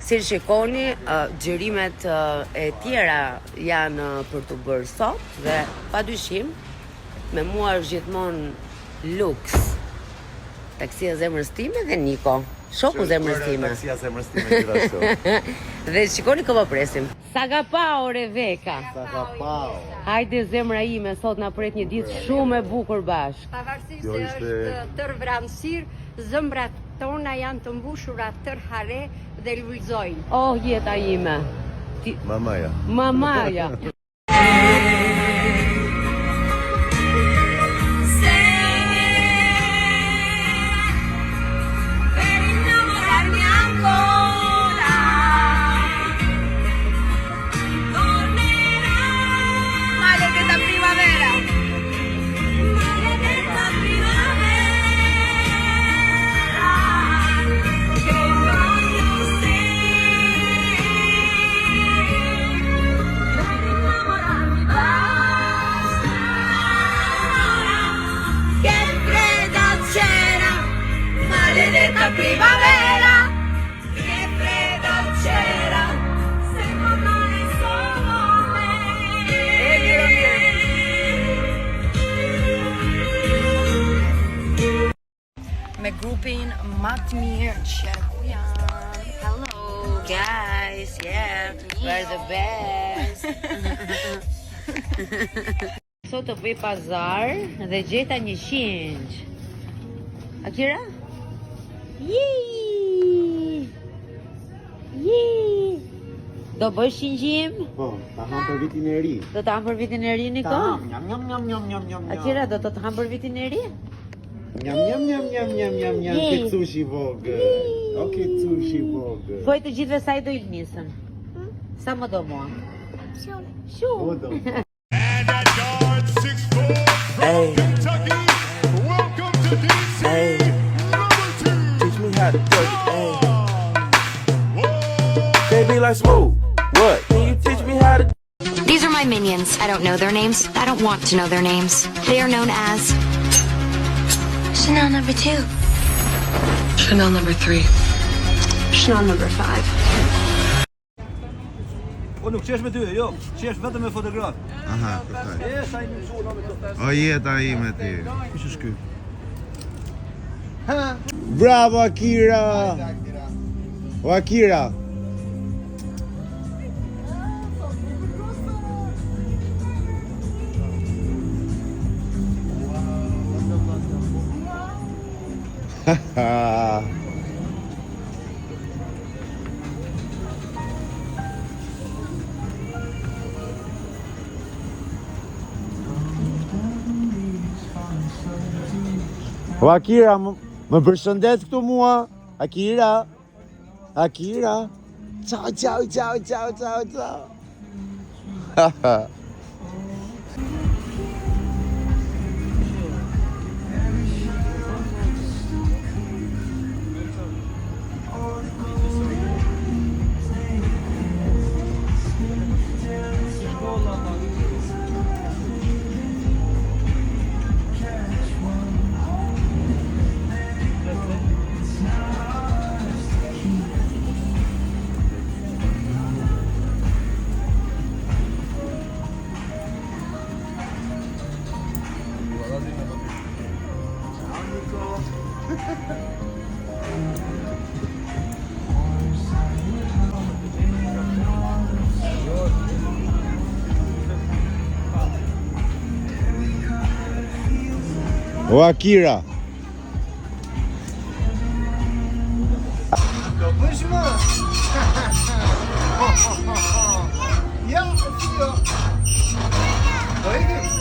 Si shikoni, xhirimet e tjera janë për të bërë sot dhe padyshim me mua është gjithmonë Lux, taksia zemrës time dhe Niko, shoku zemrës time. Taksia zemrës time gjithashtu. Dhe shikoni kë po presim. Sagapao Reveka. Sagapao. Hajde zemra ime, sot na pret një ditë shumë e bukur bashkë. Pavarësisht se është tër vranësir, zëmbrat tona janë të mbushura tër hare dhe lulëzojnë. Oh, jeta ime. Mamaja. Mamaja. Primavera, che freddo c'era, se non è solo me. Me grupin më të mirë që ku janë. Hello guys, yeah, we're the best. Sot të bëj pazar dhe gjeta një qinj. Akira? Do bësh qingjim? Po, ta ham për vitin e ri. Do ta ham për vitin e ri, Niko? Njam. Akira, do të ham për vitin e ri? Njam. Kecushi vogël. O kecushi vogël. Thuaj të gjithëve sa I do Ilnisën. Sa më do mua? Shumë. And at yard 6-4 from Kentucky, welcome to DC number 2. Teach me how to twerk it, Baby like smooth. What? Can you teach me how to? These are my minions. I don't know their names. I don't want to know their names. They are known as Chanel number 2, Chanel number 3, Chanel number 5. O nuk qesh me ty, jo, qesh vetëm me fotograf. Aha, perfekt. Sa I mësua me të. O jeta ime ti. Kush është ky? Bravo Akira. O Akira. O Akira, më përshëndet këtu mua. Akira. Ciao. O Akira. Do bësh më? Ja, jo. Do ikim?